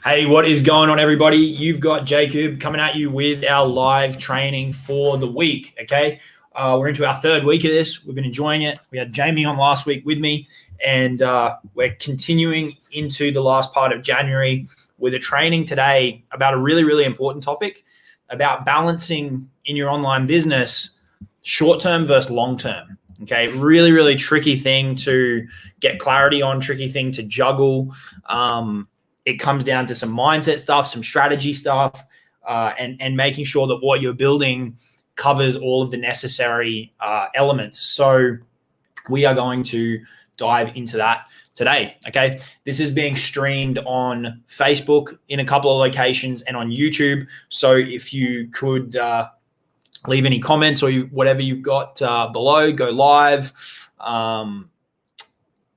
Hey, what is going on, everybody? You've got Jacob coming at you with our live training for the week, okay? We're into our third week of this. We've been enjoying it. We had Jamie on last week with me, and we're continuing into the last part of January with a training today about a really, really important topic about balancing in your online business short-term versus long-term, okay? Really, really tricky thing to get clarity on, tricky thing to juggle. It comes down to some mindset stuff, some strategy stuff, and making sure that what you're building covers all of the necessary elements. So we are going to dive into that today, okay? This is being streamed on Facebook in a couple of locations and on YouTube. So if you could leave any comments or whatever you've got below, go live.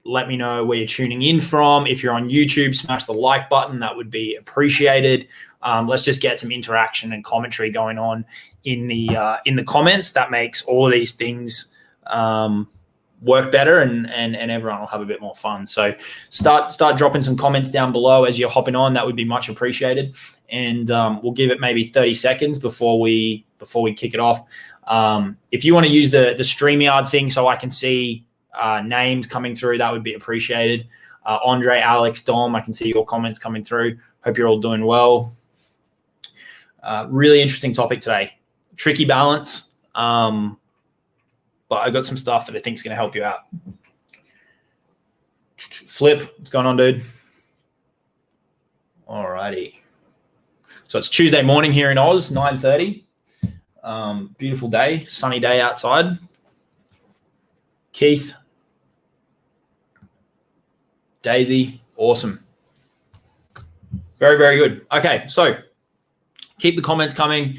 Let me know where you're tuning in from. If you're on YouTube, smash the like button. That would be appreciated. Let's just get some interaction and commentary going on in the comments. That makes all of these things work better, and everyone will have a bit more fun. So start dropping some comments down below as you're hopping on. That would be much appreciated. And we'll give it maybe 30 seconds before we kick it off. If you want to use the StreamYard thing so I can see names coming through, that would be appreciated. Andre, Alex, Dom, I can see your comments coming through. Hope you're all doing well. Really interesting topic today. Tricky balance, but I got some stuff that I think is going to help you out. Flip, what's going on, dude? Alrighty. So it's Tuesday morning here in Oz, 9:30. Beautiful day, sunny day outside. Keith, Daisy, awesome. Very, very good. Okay, so keep the comments coming.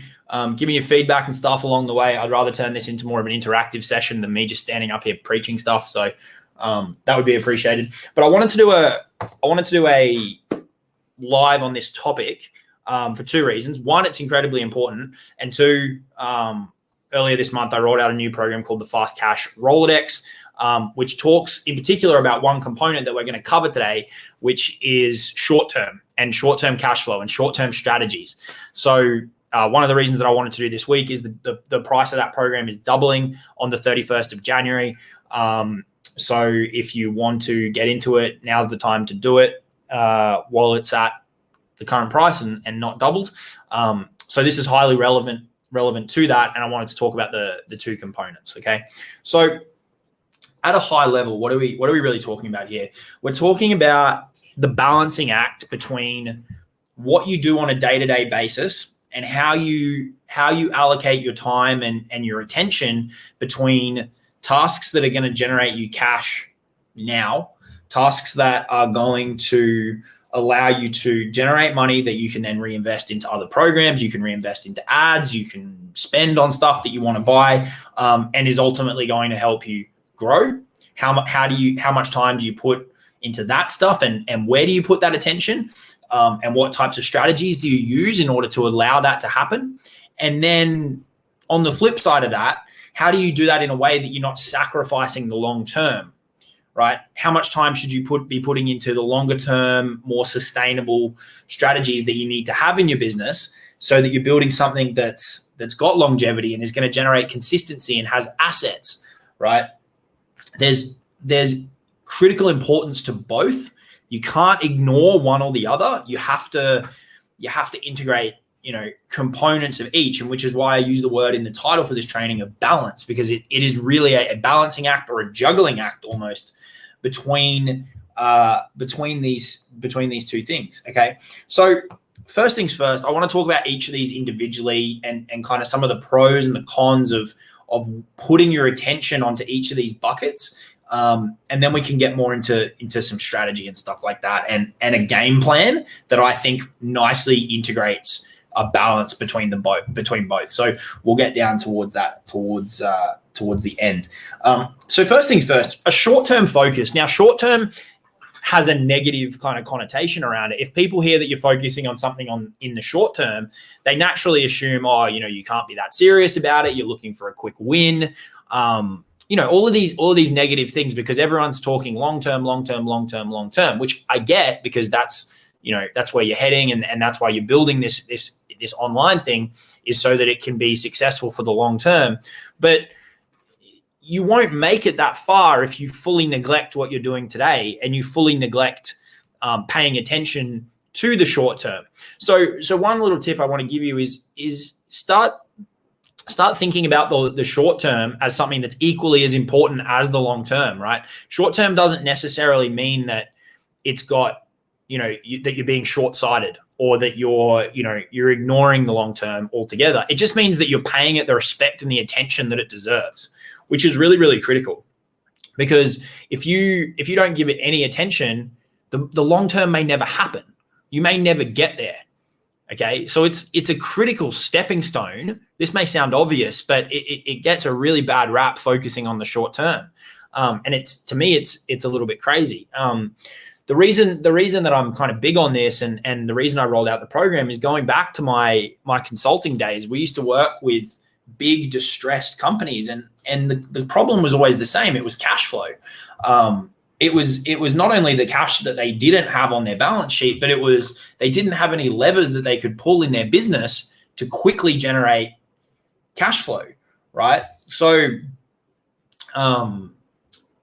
Give me your feedback and stuff along the way. I'd rather turn this into more of an interactive session than me just standing up here preaching stuff. So that would be appreciated. But I wanted to do a live on this topic for two reasons. One, it's incredibly important, and two, earlier this month I rolled out a new program called the Fast Cash Rolodex, which talks in particular about one component that we're going to cover today, which is short-term cash flow and short-term strategies. So one of the reasons that I wanted to do this week is the price of that program is doubling on the 31st of January. So if you want to get into it, now's the time to do it while it's at the current price and not doubled. So this is highly relevant to that, and I wanted to talk about the two components, okay? So at a high level, what are we really talking about here? We're talking about the balancing act between what you do on a day-to-day basis and how you allocate your time and your attention between tasks that are going to generate you cash now, tasks that are going to allow you to generate money that you can then reinvest into other programs, you can reinvest into ads, you can spend on stuff that you want to buy, and is ultimately going to help you grow. How much time do you put into that stuff, and where do you put that attention? And what types of strategies do you use in order to allow that to happen? And then on the flip side of that, how do you do that in a way that you're not sacrificing the long term, right? How much time should you be putting into the longer term, more sustainable strategies that you need to have in your business so that you're building something that's got longevity and is going to generate consistency and has assets, right? There's critical importance to both. You can't ignore one or the other. You have to integrate, components of each, and which is why I use the word in the title for this training of balance, because it is really a balancing act or a juggling act almost between these two things. Okay. So first things first, I want to talk about each of these individually and kind of some of the pros and the cons of putting your attention onto each of these buckets. And then we can get more into some strategy and stuff like that, and a game plan that I think nicely integrates a balance between both. So we'll get down towards that towards the end. So first things first, a short-term focus. Now, short-term has a negative kind of connotation around it. If people hear that you're focusing on something in the short term, they naturally assume, you can't be that serious about it. You're looking for a quick win. All of these negative things, because everyone's talking long-term, which I get, because that's that's where you're heading, and that's why you're building this online thing, is so that it can be successful for the long term. But you won't make it that far if you fully neglect what you're doing today, and you fully neglect paying attention to the short term. So one little tip I want to give you is start thinking about the short term as something that's equally as important as the long term, right? Short term doesn't necessarily mean that it's got, that you're being short-sighted, or that you're ignoring the long term altogether. It just means that you're paying it the respect and the attention that it deserves, which is really, really critical. Because if you don't give it any attention, the long term may never happen. You may never get there. Okay, so it's a critical stepping stone. This may sound obvious, but it gets a really bad rap focusing on the short term, and to me it's a little bit crazy. The reason that I'm kind of big on this, and the reason I rolled out the program, is going back to my consulting days. We used to work with big distressed companies, and the problem was always the same. It was cash flow. It was not only the cash that they didn't have on their balance sheet, but they didn't have any levers that they could pull in their business to quickly generate cash flow, right? So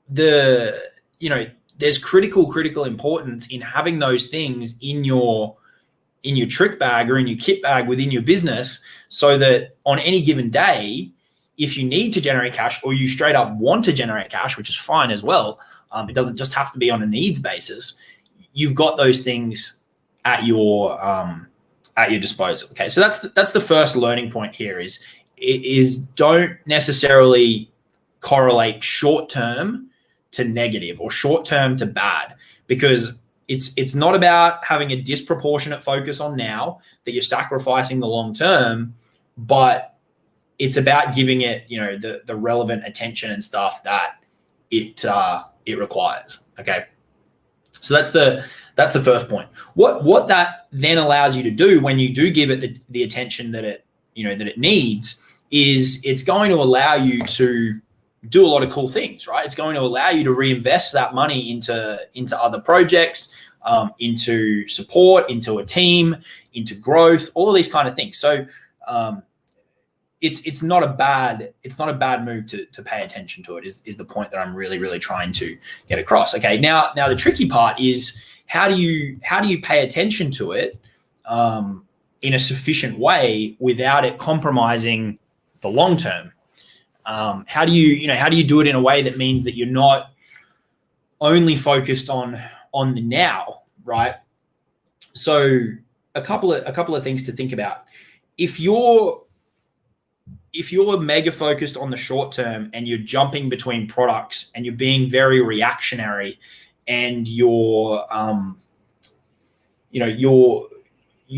there's critical importance in having those things in your trick bag or in your kit bag within your business, so that on any given day, if you need to generate cash, or you straight up want to generate cash, which is fine as well, it doesn't just have to be on a needs basis, you've got those things at your disposal. Okay, so that's the first learning point here, is don't necessarily correlate short term to negative or short term to bad, because it's not about having a disproportionate focus on now that you're sacrificing the long term, but it's about giving it the relevant attention and stuff that it requires. Okay, so that's the first point. What that then allows you to do when you do give it the attention that it needs, is it's going to allow you to do a lot of cool things, right? It's going to allow you to reinvest that money into other projects, into support, into a team, into growth, all of these kind of things. So it's not a bad move to pay attention to it, is the point that I'm really, really trying to get across. Okay, now the tricky part is how do you pay attention to it in a sufficient way without it compromising the long term? How do you do it in a way that means that you're not only focused on the now, right? So a couple of things to think about. If you're mega focused on the short term, and you're jumping between products, and you're being very reactionary, and you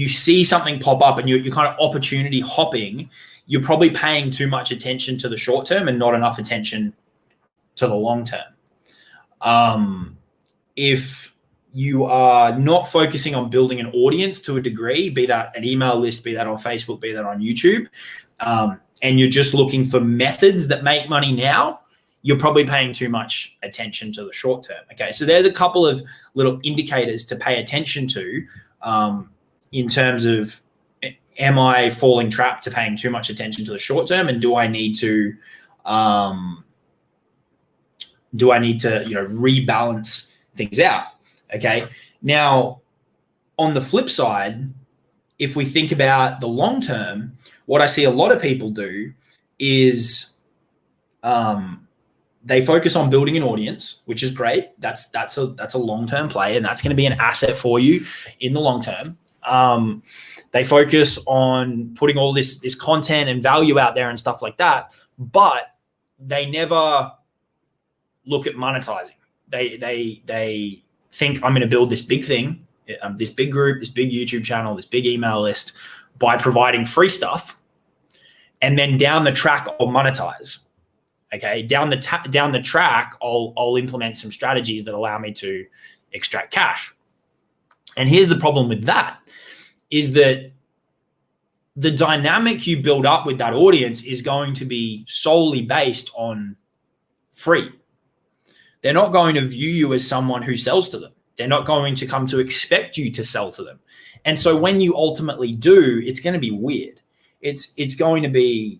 see something pop up, and you're kind of opportunity hopping, you're probably paying too much attention to the short term and not enough attention to the long term. If you are not focusing on building an audience to a degree, be that an email list, be that on Facebook, be that on YouTube, and you're just looking for methods that make money now, you're probably paying too much attention to the short term. Okay, so there's a couple of little indicators to pay attention to in terms of, am I falling trapped to paying too much attention to the short term, and do I need to rebalance things out? Okay, now on the flip side, if we think about the long term, what I see a lot of people do is they focus on building an audience, which is great. That's a long-term play, and that's going to be an asset for you in the long term. They focus on putting all this content and value out there and stuff like that, but they never look at monetizing. They think, I'm going to build this big thing, this big group, this big YouTube channel, this big email list, by providing free stuff, and then down the track I'll monetize. Okay, down the track I'll implement some strategies that allow me to extract cash. And here's the problem with that, is that the dynamic you build up with that audience is going to be solely based on free. They're not going to view you as someone who sells to them. They're not going to come to expect you to sell to them. And so when you ultimately do, it's going to be weird. It's going to be,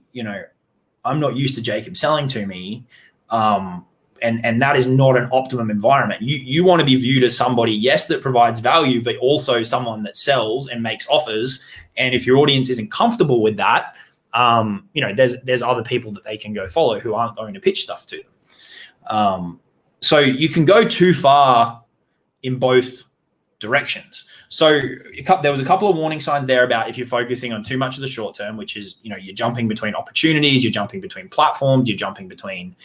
I'm not used to Jacob selling to me. And that is not an optimum environment. You want to be viewed as somebody, yes, that provides value, but also someone that sells and makes offers. And if your audience isn't comfortable with that, there's other people that they can go follow who aren't going to pitch stuff to them. So you can go too far in both directions. So there was a couple of warning signs there about if you're focusing on too much of the short term, which is, you're jumping between opportunities, you're jumping between platforms, you're jumping between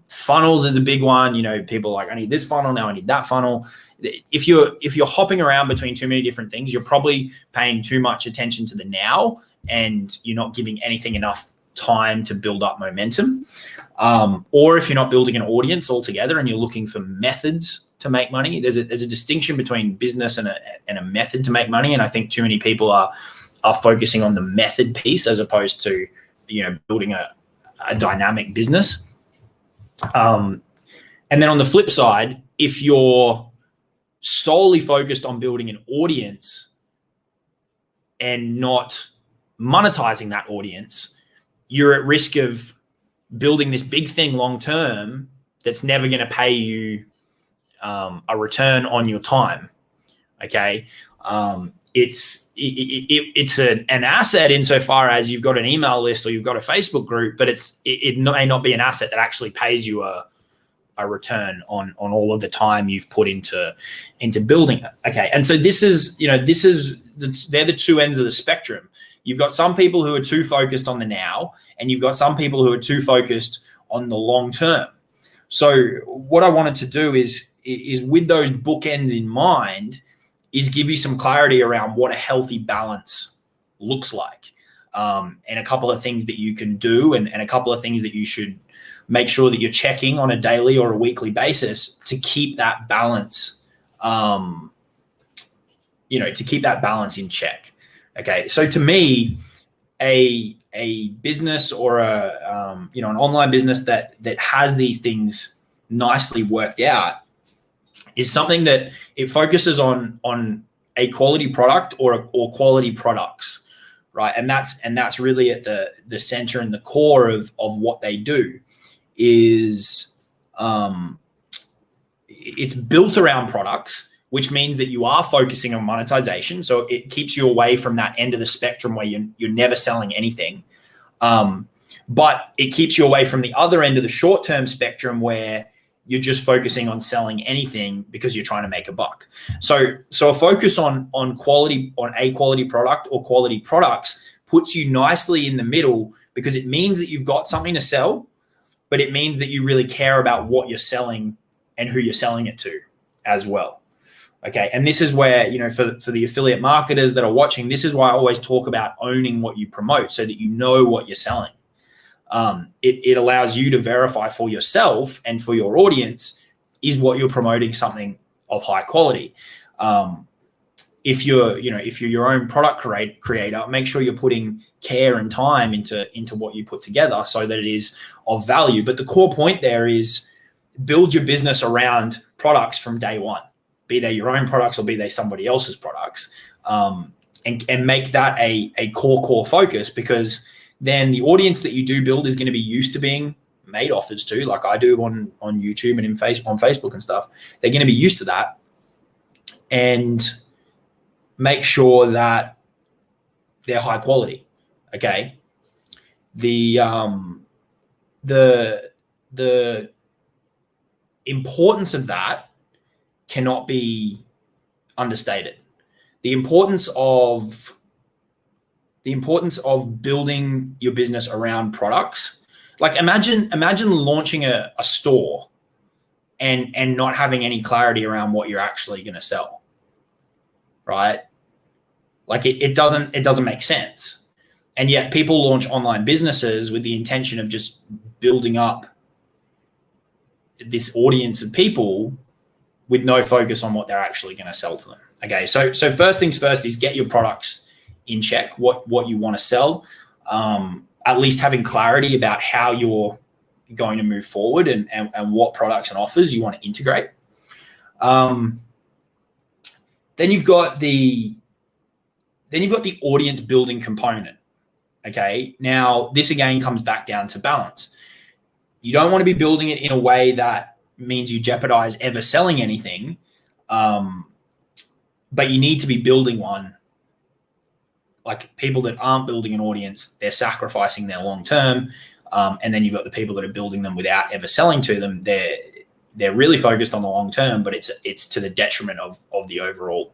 funnels is a big one. People are like, I need this funnel, now I need that funnel. If you're hopping around between too many different things, you're probably paying too much attention to the now, and you're not giving anything enough time to build up momentum. Or if you're not building an audience altogether and you're looking for methods to make money, there's a distinction between business and a method to make money. And I think too many people are focusing on the method piece as opposed to, building a dynamic business. And then on the flip side, if you're solely focused on building an audience and not monetizing that audience, you're at risk of building this big thing long term that's never going to pay you a return on your time. Okay. It's an asset insofar as you've got an email list or you've got a Facebook group, but it may not be an asset that actually pays you a return on all of the time you've put into building it. Okay. And so they're the two ends of the spectrum. You've got some people who are too focused on the now, and you've got some people who are too focused on the long term. So what I wanted to do is with those bookends in mind, is give you some clarity around what a healthy balance looks like, and a couple of things that you can do, and a couple of things that you should make sure that you're checking on a daily or a weekly basis to keep that balance, to keep that balance in check. Okay. So to me, a business or an online business that has these things nicely worked out is something that it focuses on a quality product or quality products, right? And that's really at the center and the core of what they do. Is it's built around products, which means that you are focusing on monetization. So it keeps you away from that end of the spectrum where you're never selling anything. But it keeps you away from the other end of the short-term spectrum where you're just focusing on selling anything because you're trying to make a buck. So a focus on quality, on a quality product or quality products puts you nicely in the middle, because it means that you've got something to sell, but it means that you really care about what you're selling and who you're selling it to as well. Okay. And this is where, for the affiliate marketers that are watching, this is why I always talk about owning what you promote so that you know what you're selling. It allows you to verify for yourself and for your audience, is what you're promoting something of high quality. If you're your own product creator, make sure you're putting care and time into what you put together so that it is of value. But the core point there is build your business around products from day one, be they your own products or be they somebody else's products, and make that a core focus, because then the audience that you do build is going to be used to being made offers to, like I do on YouTube and on Facebook and stuff. They're going to be used to that, and make sure that they're high quality. Okay. The importance of that cannot be understated. The importance of building your business around products. Like imagine launching a store and not having any clarity around what you're actually going to sell. Right? Like it doesn't make sense. And yet people launch online businesses with the intention of just building up this audience of people with no focus on what they're actually going to sell to them. Okay. So first things first is get your products in check, what you want to sell, at least having clarity about how you're going to move forward and what products and offers you want to integrate. Then you've got the audience building component. Okay. Now this again comes back down to balance. You don't want to be building it in a way that means you jeopardize ever selling anything. But you need to be building one. Like people that aren't building an audience, they're sacrificing their long-term. And then you've got the people that are building them without ever selling to them. They're really focused on the long-term, but it's to the detriment of the overall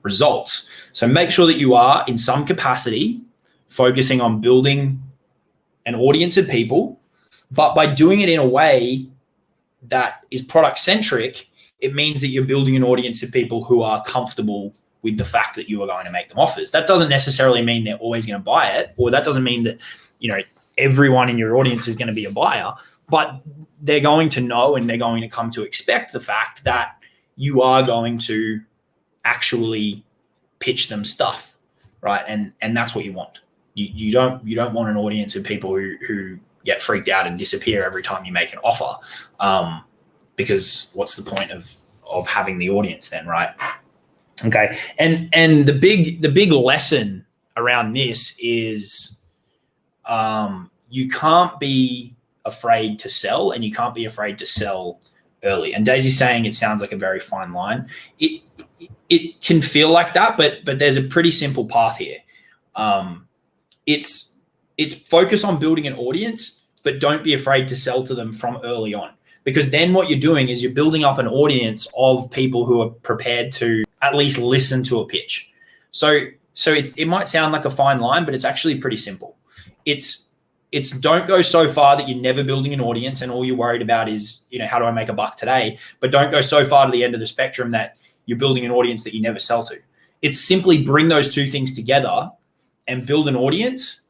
results. So make sure that you are in some capacity focusing on building an audience of people, but by doing it in a way that is product centric, it means that you're building an audience of people who are comfortable with the fact that you are going to make them offers. That doesn't necessarily mean they're always going to buy it, or that doesn't mean that, everyone in your audience is going to be a buyer, but they're going to know and they're going to come to expect the fact that you are going to actually pitch them stuff, right? And that's what you want. You don't want an audience of people who get freaked out and disappear every time you make an offer, because what's the point of having the audience then, right? Okay, and the big lesson around this is you can't be afraid to sell, and you can't be afraid to sell early. And Daisy's saying it sounds like a very fine line. It can feel like that, but there's a pretty simple path here. It's focus on building an audience, but don't be afraid to sell to them from early on, because then what you're doing is you're building up an audience of people who are prepared to at least listen to a pitch. So it might sound like a fine line, but it's actually pretty simple. It's don't go so far that you're never building an audience and all you're worried about is, how do I make a buck today? But don't go so far to the end of the spectrum that you're building an audience that you never sell to. It's simply bring those two things together and build an audience,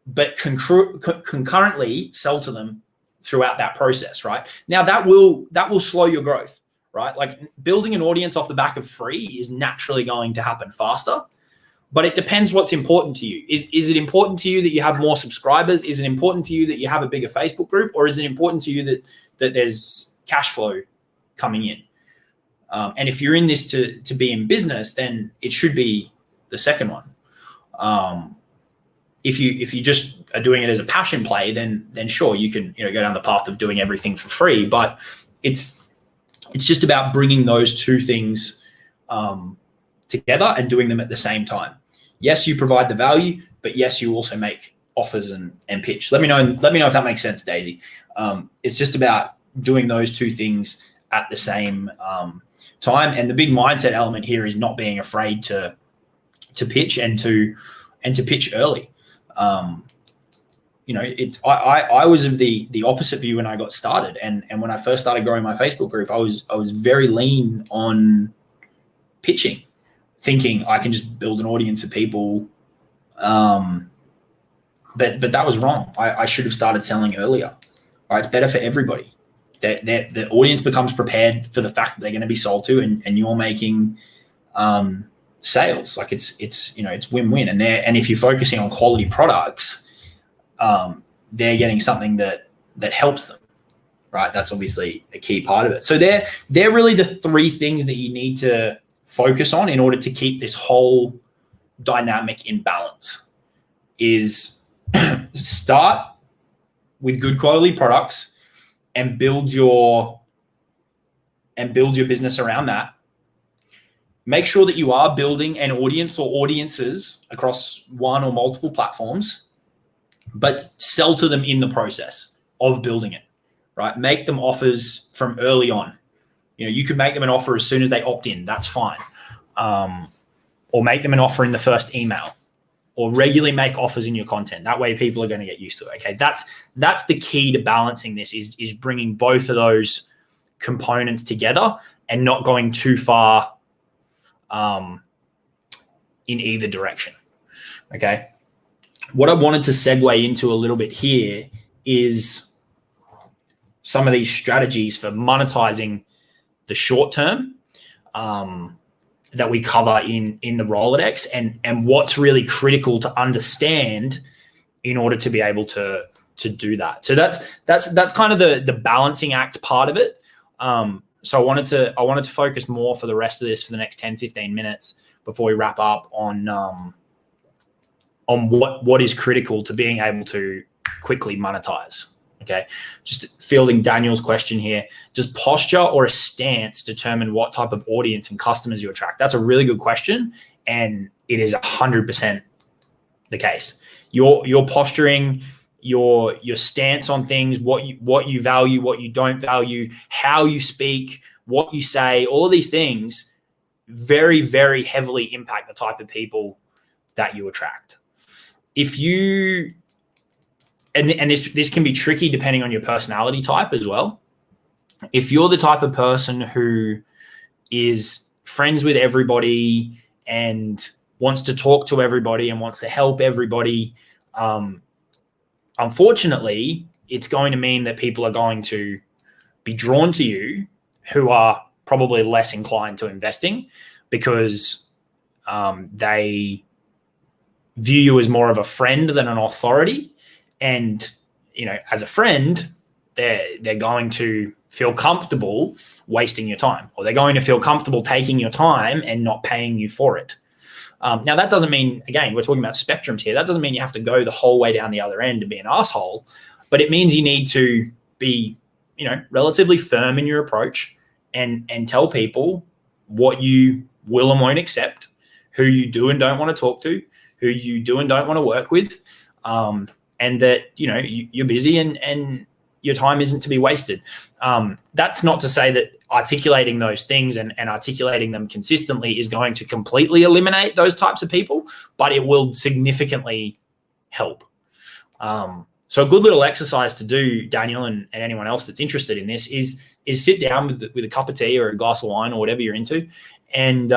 but concurrently sell to them throughout that process, right? Now that will slow your growth, right? Like building an audience off the back of free is naturally going to happen faster, but it depends what's important to you. Is it important to you that you have more subscribers? Is it important to you that you have a bigger Facebook group? Or is it important to you that there's cash flow coming in? And if you're in this to be in business, then it should be the second one. If you just are doing it as a passion play, then sure, you can go down the path of doing everything for free. But it's just about bringing those two things together and doing them at the same time. Yes, you provide the value, but yes, you also make offers and pitch. Let me know if that makes sense, Daisy. It's just about doing those two things at the same time. And the big mindset element here is not being afraid to pitch and to pitch early. I was of the opposite view when I got started, and when I first started growing my Facebook group, I was very lean on pitching, thinking I can just build an audience of people. But that was wrong. I should have started selling earlier. Right? It's better for everybody. The audience becomes prepared for the fact that they're going to be sold to, and you're making sales. Like it's win-win. And if you're focusing on quality products, they're getting something that helps them. Right? That's obviously a key part of it. So they're really the three things that you need to focus on in order to keep this whole dynamic in balance. Is start with good quality products and build your business around that. Make sure that you are building an audience or audiences across one or multiple platforms, but sell to them in the process of building it, right? Make them offers from early on. You could make them an offer as soon as they opt in. That's fine. Or make them an offer in the first email, or regularly make offers in your content. That way people are going to get used to it. Okay. That's the key to balancing this is bringing both of those components together and not going too far in either direction. Okay. What I wanted to segue into a little bit here is some of these strategies for monetizing the short term that we cover in the Rolodex, and what's really critical to understand in order to be able to do that. So that's kind of the balancing act part of it. So I wanted to focus more for the rest of this for the next 10, 15 minutes before we wrap up on what is critical to being able to quickly monetize. Okay, just fielding Daniel's question here. Does posture or a stance determine what type of audience and customers you attract? That's a really good question, and it is 100% the case. Your posturing, your stance on things, what you value, what you don't value, how you speak, what you say, all of these things very, very heavily impact the type of people that you attract. If you and this can be tricky depending on your personality type as well. If you're the type of person who is friends with everybody and wants to talk to everybody and wants to help everybody, unfortunately, it's going to mean that people are going to be drawn to you who are probably less inclined to investing because they view you as more of a friend than an authority. And, as a friend, they're going to feel comfortable wasting your time, or they're going to feel comfortable taking your time and not paying you for it. Now, that doesn't mean, again, we're talking about spectrums here. That doesn't mean you have to go the whole way down the other end and be an asshole, but it means you need to be, relatively firm in your approach and tell people what you will and won't accept, who you do and don't want to talk to, who you do and don't want to work with, and that, you're busy and your time isn't to be wasted. That's not to say that articulating those things and articulating them consistently is going to completely eliminate those types of people, but it will significantly help. So a good little exercise to do, Daniel, and anyone else that's interested in this is sit down with a cup of tea or a glass of wine or whatever you're into, and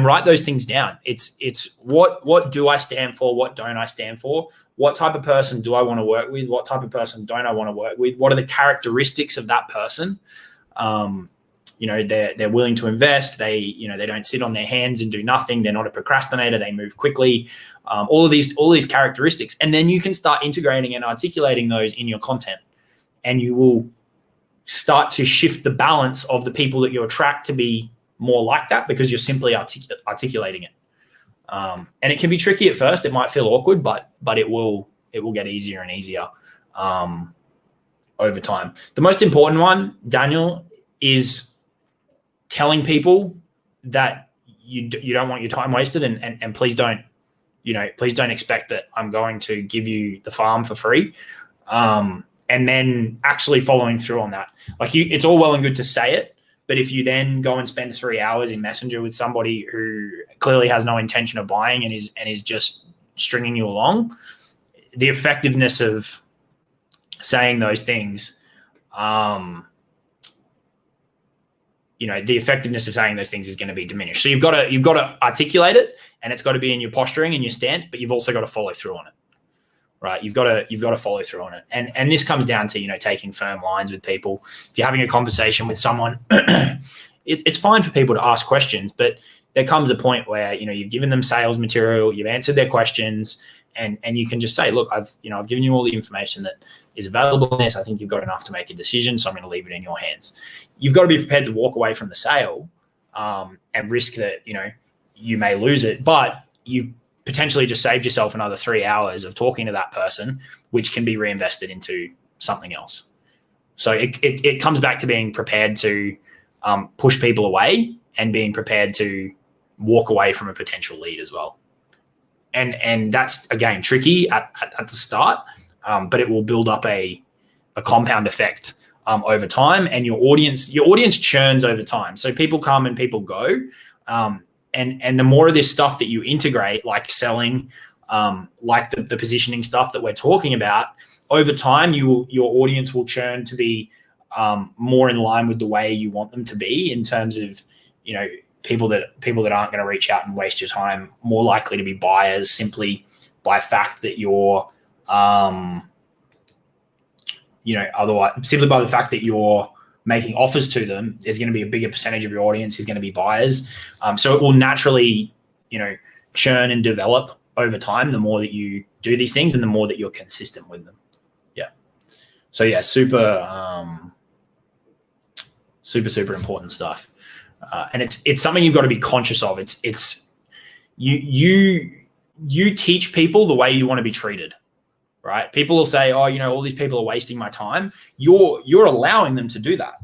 write those things down. It's what do I stand for? What don't I stand for? What type of person do I want to work with? What type of person don't I want to work with? What are the characteristics of that person? They're willing to invest. They don't sit on their hands and do nothing. They're not a procrastinator. They move quickly. All of these characteristics, and then you can start integrating and articulating those in your content, and you will start to shift the balance of the people that you attract to be more like that because you're simply articulating it. And it can be tricky at first. It might feel awkward, but it will get easier and easier over time. The most important one, Daniel, is telling people that you don't want your time wasted, and please don't expect that I'm going to give you the farm for free. And then actually following through on that. It's all well and good to say it, but if you then go and spend 3 hours in Messenger with somebody who clearly has no intention of buying and is just stringing you along, the effectiveness of saying those things, the effectiveness of saying those things is going to be diminished. So you've got to articulate it, and it's got to be in your posturing and your stance, but you've also got to follow through on it. Right, you've got to follow through on it, and this comes down to taking firm lines with people. If you're having a conversation with someone, it's fine for people to ask questions, but there comes a point where you've given them sales material, you've answered their questions, and you can just say, look, I've given you all the information that is available in this. I think you've got enough to make a decision, so I'm going to leave it in your hands. You've got to be prepared to walk away from the sale and risk that you may lose it, but you've potentially just saved yourself another 3 hours of talking to that person, which can be reinvested into something else. So it comes back to being prepared to push people away and being prepared to walk away from a potential lead as well. And that's, again, tricky at the start, but it will build up a compound effect over time, and your audience churns over time. So people come and people go. And the more of this stuff that you integrate, like selling, like the positioning stuff that we're talking about, over time, your audience will churn to be more in line with the way you want them to be, in terms of people that aren't going to reach out and waste your time, more likely to be buyers simply by fact that you're otherwise, simply by the fact that you're making offers to them. There's going to be a bigger percentage of your audience is going to be buyers. So it will naturally, churn and develop over time, the more that you do these things and the more that you're consistent with them. Yeah. So yeah, super Super, super important stuff. And it's something you've got to be conscious of. You teach people the way you want to be treated, right? People will say, oh, all these people are wasting my time. You're allowing them to do that.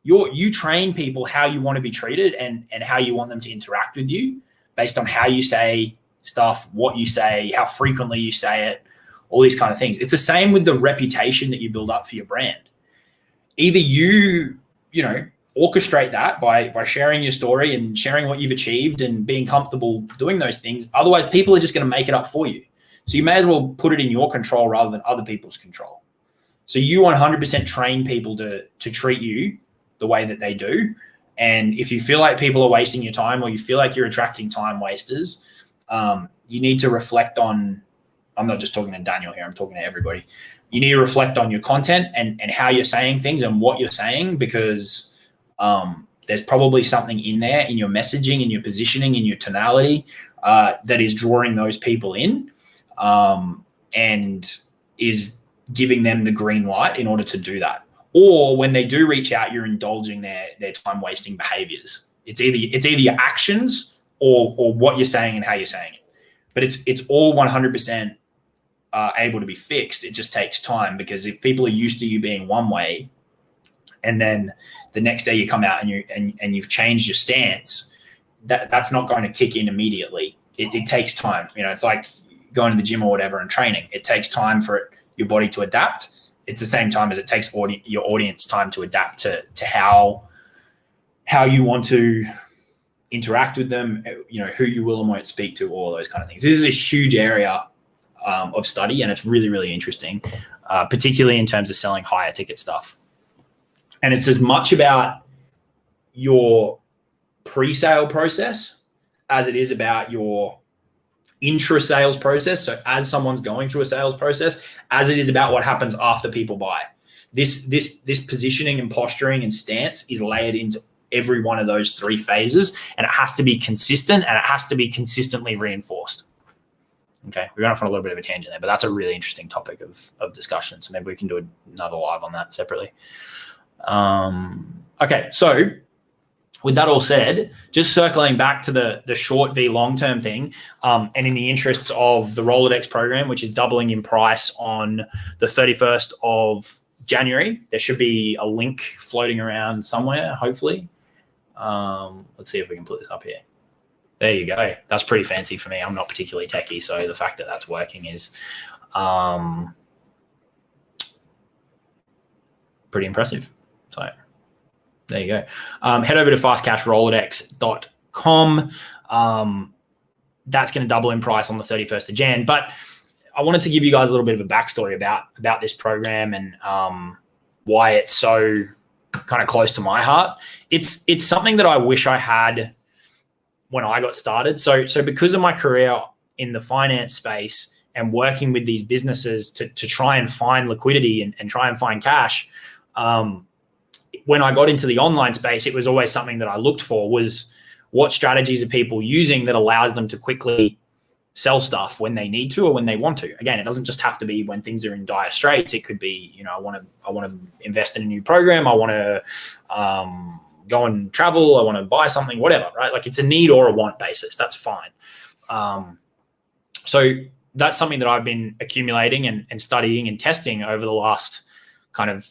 You train people how you want to be treated and how you want them to interact with you based on how you say stuff, what you say, how frequently you say it, all these kind of things. It's the same with the reputation that you build up for your brand. Either you orchestrate that by sharing your story and sharing what you've achieved and being comfortable doing those things. Otherwise, people are just going to make it up for you. So you may as well put it in your control rather than other people's control. So you 100% train people to treat you the way that they do. And if you feel like people are wasting your time or you feel like you're attracting time wasters, you need to reflect on, I'm not just talking to Daniel here, I'm talking to everybody. You need to reflect on your content and how you're saying things and what you're saying, because there's probably something in there in your messaging, in your positioning, in your tonality that is drawing those people in and is giving them the green light in order to do that. Or when they do reach out, you're indulging their time wasting behaviors. It's either your actions or what you're saying and how you're saying it. But it's all 100% able to be fixed. It just takes time, because if people are used to you being one way, and then the next day you come out and you've changed your stance, that's not going to kick in immediately. It takes time. It's like going to the gym or whatever and training. It takes time for your body to adapt. It's the same time as it takes your audience time to adapt to how you want to interact with them, who you will and won't speak to, all those kind of things. This is a huge area of study, and it's really, really interesting, particularly in terms of selling higher ticket stuff. And it's as much about your pre-sale process as it is about your intra-sales process. So as someone's going through a sales process, as it is about what happens after people buy. This positioning and posturing and stance is layered into every one of those three phases, and it has to be consistent, and it has to be consistently reinforced. Okay, we're going off on a little bit of a tangent there, but that's a really interesting topic of discussion. So maybe we can do another live on that separately. Okay, so with that all said, just circling back to the short v long-term thing, and in the interests of the Rolodex program, which is doubling in price on the 31st of January, there should be a link floating around somewhere, hopefully. Let's see if we can put this up here. There you go. That's pretty fancy for me. I'm not particularly techie, so the fact that that's working is pretty impressive. So there you go. Head over to fastcashrolodex.com. That's going to double in price on the 31st of Jan. But I wanted to give you guys a little bit of a backstory about this program and why it's so kind of close to my heart. It's something that I wish I had when I got started. So because of my career in the finance space and working with these businesses to try and find liquidity and try and find cash, when I got into the online space, it was always something that I looked for, was what strategies are people using that allows them to quickly sell stuff when they need to or when they want to. Again, it doesn't just have to be when things are in dire straits. It could be, I want to invest in a new program. I want to go and travel. I want to buy something, whatever, right? Like it's a need or a want basis. That's fine. So that's something that I've been accumulating and studying and testing over the last kind of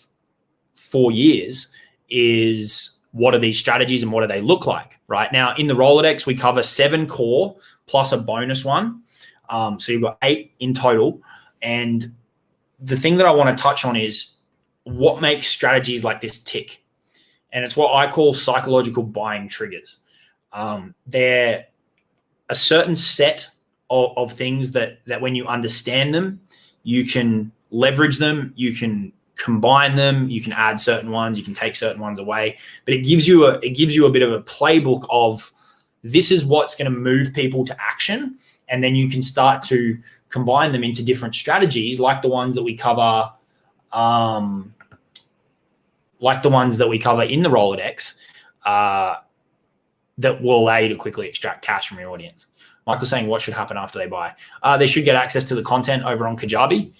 4 years, is what are these strategies and what do they look like, right? Now in the Rolodex, we cover 7 core plus a bonus one. So you've got 8 in total. And the thing that I want to touch on is what makes strategies like this tick. And it's what I call psychological buying triggers. They're a certain set of things that when you understand them, you can leverage them, you can combine them, you can add certain ones, you can take certain ones away, but it gives you a bit of a playbook of this is what's going to move people to action, and then you can start to combine them into different strategies like the ones that we cover in the Rolodex that will allow you to quickly extract cash from your audience. Michael's saying what should happen after they buy? They should get access to the content over on Kajabi.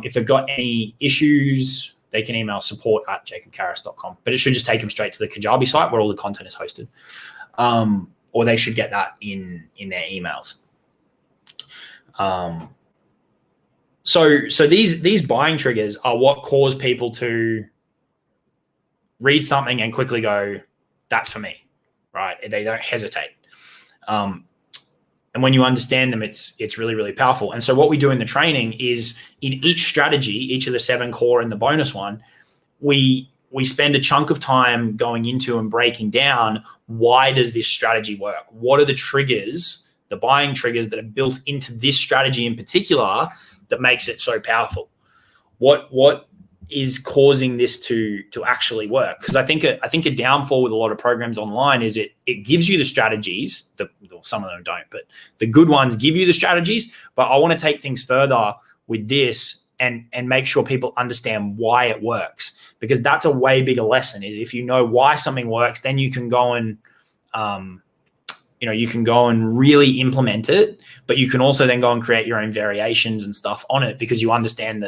If they've got any issues, they can email support@jacobkarras.com. But it should just take them straight to the Kajabi site where all the content is hosted. Or they should get that in their emails. So these buying triggers are what cause people to read something and quickly go, that's for me, right? They don't hesitate. And when you understand them, it's really, really powerful. And so what we do in the training is in each strategy, each of the 7 core and the bonus one, we spend a chunk of time going into and breaking down, why does this strategy work? What are the triggers, the buying triggers that are built into this strategy in particular that makes it so powerful? What is causing this to actually work? Because I think a downfall with a lot of programs online is it gives you the strategies. Some of them don't, but the good ones give you the strategies. But I want to take things further with this and make sure people understand why it works, because that's a way bigger lesson. Is if you know why something works, then you can go and you can go and really implement it. But you can also then go and create your own variations and stuff on it because you understand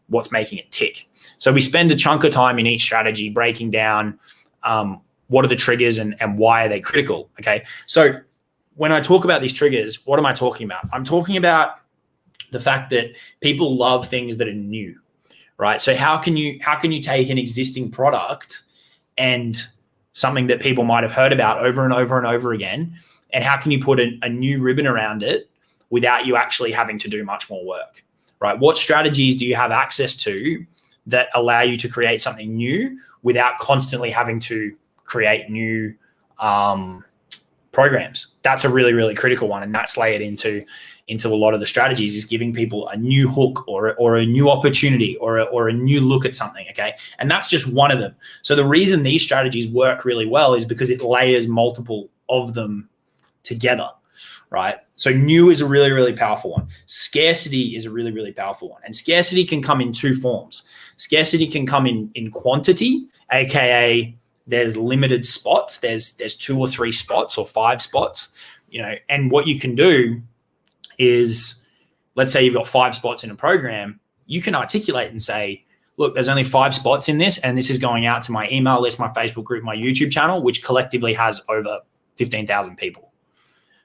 what's making it tick. So we spend a chunk of time in each strategy breaking down what are the triggers and why are they critical. Okay. So when I talk about these triggers, what am I talking about? I'm talking about the fact that people love things that are new, right? So how can you take an existing product and something that people might have heard about over and over and over again, and how can you put a new ribbon around it without you actually having to do much more work, right? What strategies do you have access to that allow you to create something new without constantly having to create new programs? That's a really, really critical one. And that's layered into a lot of the strategies, is giving people a new hook or a new opportunity or a new look at something. Okay. And that's just one of them. So the reason these strategies work really well is because it layers multiple of them together, right? So new is a really, really powerful one. Scarcity is a really, really powerful one. And scarcity can come in 2 forms. Scarcity can come in quantity, AKA there's limited spots. There's 2 or 3 spots or 5 spots, and what you can do is, let's say you've got 5 spots in a program, you can articulate and say, look, there's only 5 spots in this, and this is going out to my email list, my Facebook group, my YouTube channel, which collectively has over 15,000 people.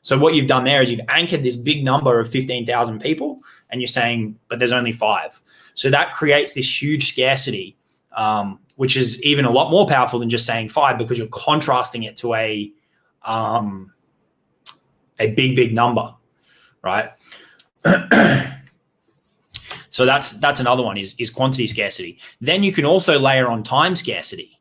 So what you've done there is you've anchored this big number of 15,000 people, and you're saying, but there's only 5. So that creates this huge scarcity, which is even a lot more powerful than just saying 5, because you're contrasting it to a big number, right? So that's another one is quantity scarcity. Then you can also layer on time scarcity,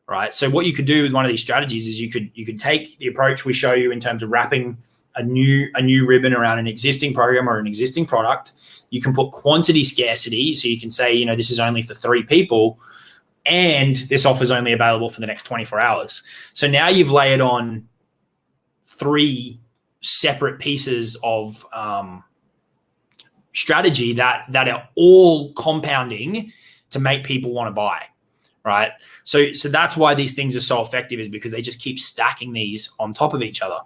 right? So what you could do with one of these strategies is you could take the approach we show you in terms of wrapping a new ribbon around an existing program or an existing product. You can put quantity scarcity, so you can say, this is only for 3 people, and this offer is only available for the next 24 hours. So now you've layered on 3 separate pieces of strategy that are all compounding to make people want to buy, right? So that's why these things are so effective, is because they just keep stacking these on top of each other.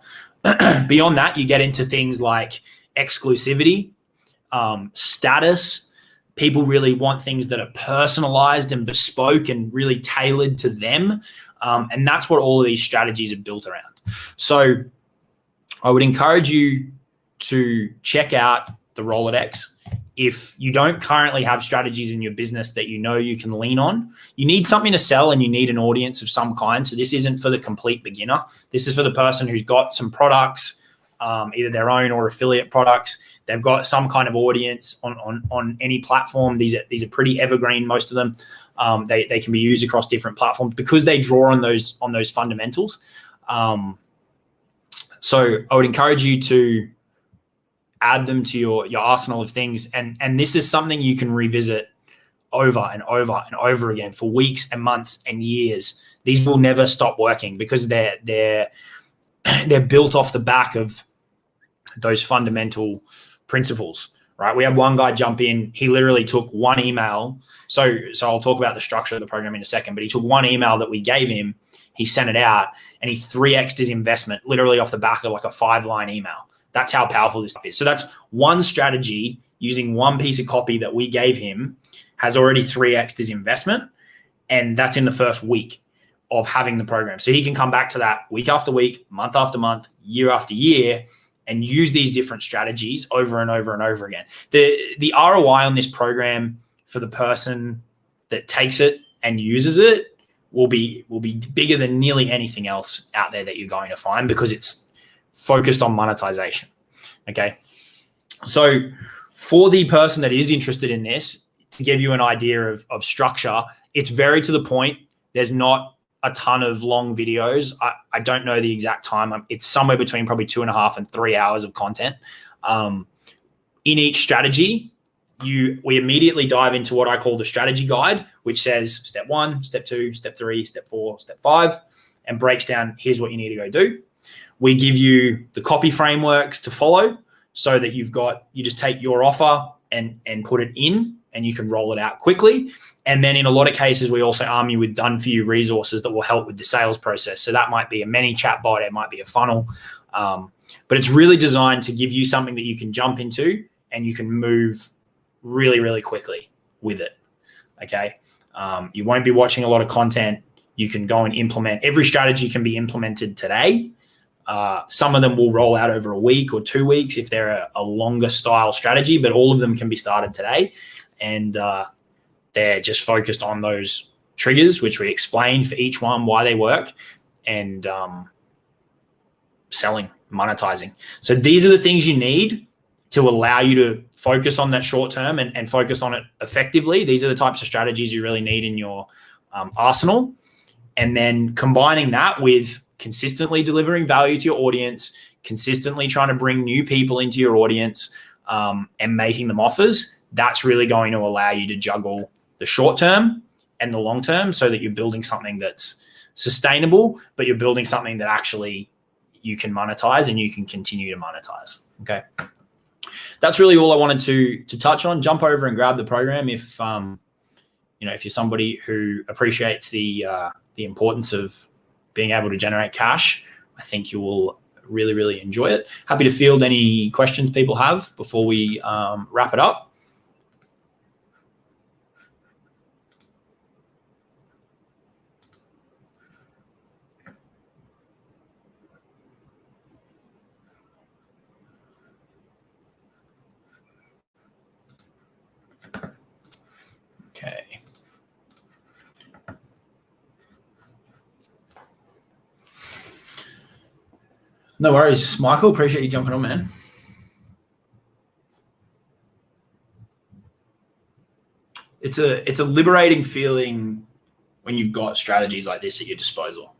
Beyond that, you get into things like exclusivity, status. People really want things that are personalized and bespoke and really tailored to them. And that's what all of these strategies are built around. So I would encourage you to check out the Rolodex. If you don't currently have strategies in your business that you can lean on, you need something to sell and you need an audience of some kind. So this isn't for the complete beginner. This is for the person who's got some products, either their own or affiliate products. They've got some kind of audience on any platform. These are pretty evergreen, most of them. They can be used across different platforms because they draw on those fundamentals. So I would encourage you to add them to your arsenal of things. And this is something you can revisit over and over and over again for weeks and months and years. These will never stop working because they're built off the back of those fundamental principles, right? We had one guy jump in. He literally took one email. So I'll talk about the structure of the program in a second, but he took one email that we gave him. He sent it out and he 3x'd his investment literally off the back of like a 5-line email. That's how powerful this stuff is. So that's one strategy using one piece of copy that we gave him has already 3x'd his investment. And that's in the first week of having the program. So he can come back to that week after week, month after month, year after year, and use these different strategies over and over and over again. The ROI on this program for the person that takes it and uses it will be bigger than nearly anything else out there that you're going to find, because it's focused on monetization. Okay. So for the person that is interested in this, to give you an idea of structure, it's very to the point. There's not a ton of long videos. I don't know the exact time. It's somewhere between probably 2.5 and 3 hours of content. In each strategy, we immediately dive into what I call the strategy guide, which says step 1, step 2, step 3, step 4, step 5, and breaks down, here's what you need to go do. We give you the copy frameworks to follow, so that you just take your offer and put it in, and you can roll it out quickly. And then in a lot of cases, we also arm you with done-for-you resources that will help with the sales process. So that might be a mini chat bot, it might be a funnel, but it's really designed to give you something that you can jump into and you can move really, really quickly with it. Okay. You won't be watching a lot of content. You can go and implement. Every strategy can be implemented today. Some of them will roll out over a week or 2 weeks if they're a longer style strategy, but all of them can be started today. And they're just focused on those triggers, which we explain for each one, why they work, and selling, monetizing. So these are the things you need to allow you to focus on that short term and focus on it effectively. These are the types of strategies you really need in your arsenal. And then combining that with consistently delivering value to your audience, consistently trying to bring new people into your audience, and making them offers, that's really going to allow you to juggle the short term and the long term, so that you're building something that's sustainable, but you're building something that actually you can monetize and you can continue to monetize. Okay. That's really all I wanted to touch on. Jump over and grab the program if you're somebody who appreciates the importance of being able to generate cash. I think you will really, really enjoy it. Happy to field any questions people have before we wrap it up. Okay. No worries, Michael. Appreciate you jumping on, man. It's a liberating feeling when you've got strategies like this at your disposal.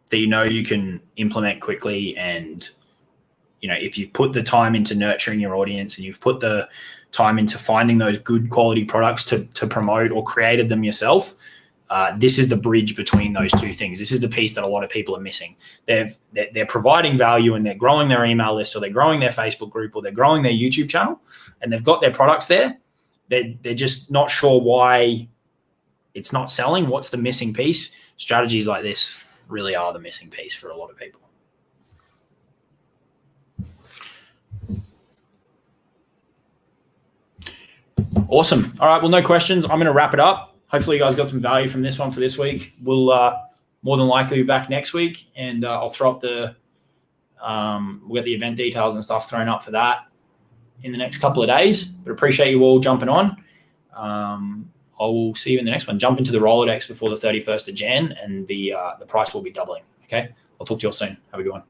That you can implement quickly, and if you've put the time into nurturing your audience and you've put the time into finding those good quality products to promote or created them yourself, this is the bridge between those two things. This is the piece that a lot of people are missing. They're providing value and they're growing their email list, or they're growing their Facebook group, or they're growing their YouTube channel, and they've got their products there. They're just not sure why it's not selling. What's the missing piece? Strategies like this really are the missing piece for a lot of people. Awesome. All right. Well, no questions. I'm going to wrap it up. Hopefully you guys got some value from this one for this week. We'll more than likely be back next week, and I'll throw up we'll get the event details and stuff thrown up for that in the next couple of days. But appreciate you all jumping on. I will see you in the next one. Jump into the Rolodex before the 31st of Jan, and the price will be doubling. Okay. I'll talk to you all soon. Have a good one.